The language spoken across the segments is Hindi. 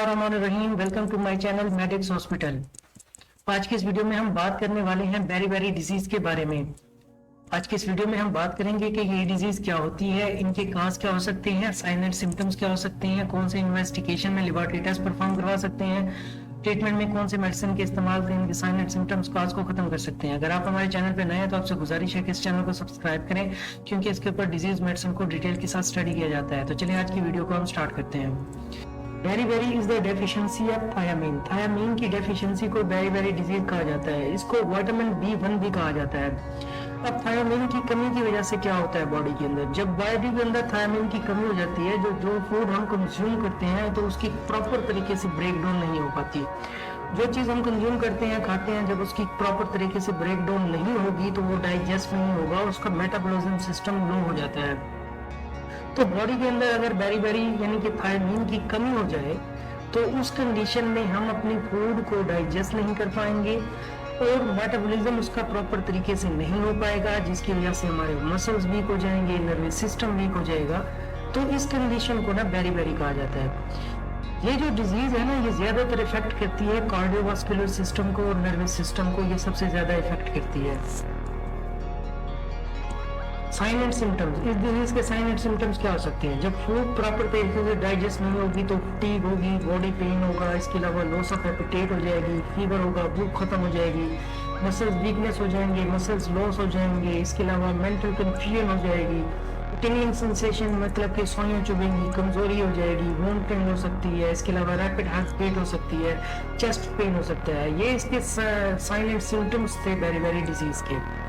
बिस्मिल्लाहिर्रहमानिर्रहीम। Welcome to my channel Medics Hospital. आज की इस वीडियो में हम बात करने वाले हैं बेरी डिजीज के बारे में। आज की इस वीडियो में हम बात करेंगे कि ये डिजीज क्या होती है, इनके काज क्या हो सकते हैं, साइन एंड सिम्टम्स क्या हो सकते हैं, कौन से इन्वेस्टिगेशन में लेबोरेटरी टेस्ट परफॉर्म करवा सकते हैं, ट्रीटमेंट में कौन से मेडिसिन के इस्तेमाल से इनके साइन एंड सिम्टम्स काज को खत्म कर सकते हैं। अगर आप हमारे चैनल पर नए हैं तो आपसे गुजारिश है कि इस चैनल को सब्सक्राइब करें, क्योंकि इसके ऊपर डिजीज मेडिसिन को डिटेल के साथ स्टडी किया जाता है। तो चलिए आज की वीडियो को हम स्टार्ट करते हैं। Beri is the deficiency of thiamine. Thiamine की डेफिशिएंसी को बेरी डिजीज कहा जाता है। इसको विटामिन B1 भी कहा जाता है। अब थायामीन की कमी की वजह से क्या होता है बॉडी के अंदर? जब बॉडी के अंदर थायामीन की कमी हो जाती है, जो फूड हम कंज्यूम करते हैं तो उसकी प्रॉपर तरीके से ब्रेक डाउन नहीं हो पाती। जो चीज हम कंज्यूम करते हैं, खाते हैं, जब उसकी प्रॉपर तरीके से ब्रेक डाउन नहीं होगी तो वो डाइजेस्ट नहीं होगा, उसका मेटाबॉलिज्म सिस्टम लो हो जाता है। तो बॉडी के अंदर अगर बेरी यानी कि थायमीन की कमी हो जाए तो उस कंडीशन में हम अपनी फूड को डाइजेस्ट नहीं कर पाएंगे और मेटाबॉलिज्म उसका प्रॉपर तरीके से नहीं हो पाएगा, जिसकी वजह से हमारे मसल्स वीक हो जाएंगे, नर्वस सिस्टम वीक हो जाएगा। तो इस कंडीशन को ना बेरी कहा जाता है। ये जो डिजीज है ना, ये ज्यादातर इफेक्ट करती है कार्डियोवास्कुलर सिस्टम को और नर्वस सिस्टम को, ये सबसे ज्यादा इफेक्ट करती है। साइन एंड सिम्टम्स, इस डिजीज के साइन एंड सिम्टम्स क्या हो सकते हैं? जब फूड प्रॉपर तरीके से डाइजेस्ट नहीं होगी तो फटीग होगी, बॉडी पेन होगा, इसके अलावा लॉस ऑफ एपेटाइट हो जाएगी, फीवर होगा, भूख खत्म हो जाएगी, मसल्स वीकनेस हो जाएंगे, मसल्स लॉस हो जाएंगे, इसके अलावा मेंटल कंफ्यूजन हो जाएगी, टिंगलिंग सेंसेशन मतलब कि सोइयां चुभेंगी, कमजोरी हो जाएगी, वूंड पेन हो सकती है, इसके अलावा रैपिड हार्ट बीट हो सकती है, चेस्ट पेन हो सकता है। ये इसके साइन एंड सिम्टम्स थे बेरी डिजीज के।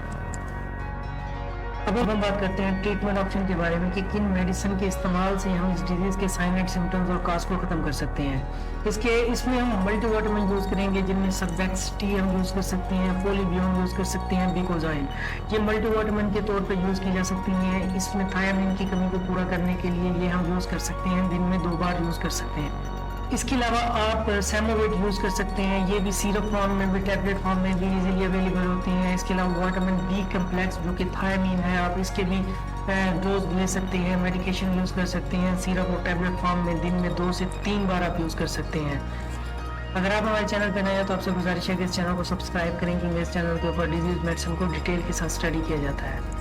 अब हम बात करते हैं ट्रीटमेंट ऑप्शन के बारे में कि किन मेडिसिन के इस्तेमाल से हम इस डिजीज के साइन एंड सिम्टम्स और काज को खत्म कर सकते हैं। इसमें हम मल्टीविटामिन यूज करेंगे, जिनमें सर्बेक्स-टी हम यूज कर सकते हैं, पोलीबियोन यूज कर सकते हैं, बिकोजाइन, ये मल्टीविटामिन के तौर पर यूज की जा सकती हैं। इसमें थायामीन की कमी को पूरा करने के लिए ये हम यूज कर सकते हैं, दिन में 2 बार यूज कर सकते हैं। इसके अलावा आप सेमोवेट यूज कर सकते हैं, ये भी सिरप फॉर्म में भी, टैबलेट फॉर्म में भी इजीली अवेलेबल होती हैं। इसके अलावा विटामिन B कम्प्लेक्स जो कि थायामीन है, आप इसके भी डोज ले सकते हैं, मेडिकेशन यूज कर सकते हैं सिरप और टैबलेट फॉर्म में, दिन में 2 से 3 बार आप यूज कर सकते हैं। अगर आप हमारे चैनल पर नए हैं तो आपसे गुजारिश है कि इस चैनल को सब्सक्राइब करें, क्योंकि इस चैनल के ऊपर डिजीज मेडिसिन को डिटेल के साथ स्टडी किया जाता है।